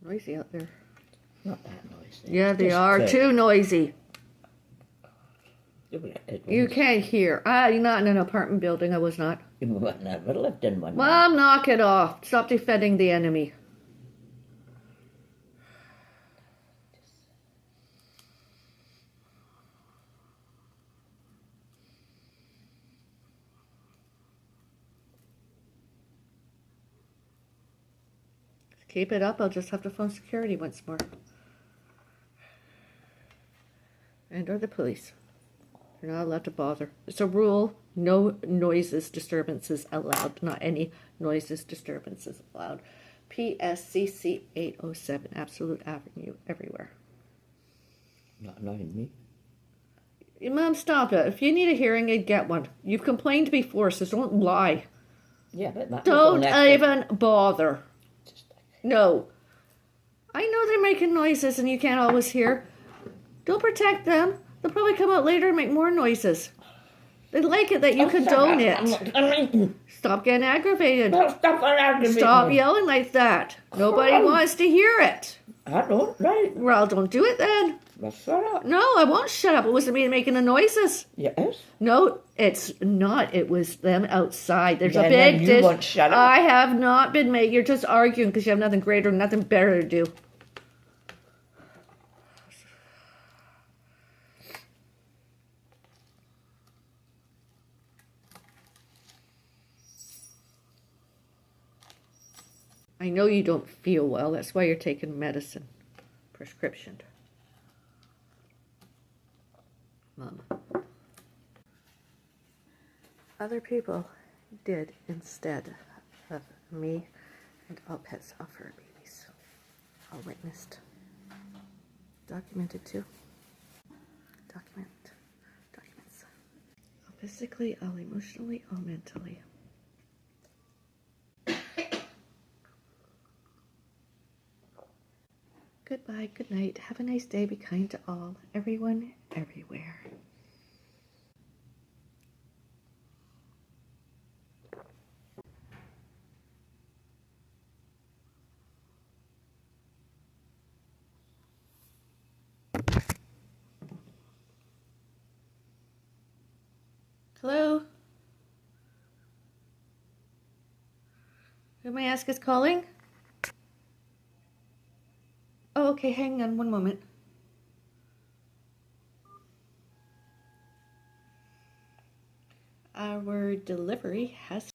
Noisy out there. Not that noisy. Yeah, they are too noisy. You can't hear. You're not in an apartment building. I was not. You never lived in one. Mom, knock it off. Stop defending the enemy. Keep it up. I'll just have to phone security once more. And or the police. You're not allowed to bother. It's a rule. No noises, disturbances allowed. Not any noises, disturbances allowed. PSCC 807, Absolute Avenue, everywhere. Not annoying me. Mom, stop it. If you need a hearing aid, get one. You've complained before, so don't lie. Yeah, but that don't even bother. No. I know they're making noises and you can't always hear. Don't protect them. They'll probably come out later and make more noises. They like it that you condone it. Stop getting aggravated. Stop yelling like that. Nobody wants to hear it. I don't, right? Well, don't do it then. Well, shut up. No, I won't shut up. It wasn't me making the noises. Yes? No, it's not. It was them outside. There's Yeah, a big you won't shut up. I have not been making. You're just arguing because you have nothing greater, nothing better to do. I know you don't feel well. That's why you're taking medicine. Prescription. Mom. Other people did instead of me, and all pets are fur babies. All witnessed. Documented too. Documents. All physically, all emotionally, all mentally. Goodbye, good night. Have a nice day. Be kind to all. Everyone, everywhere. Hello? Who may I ask is calling? Oh, okay, hang on one moment. Our delivery has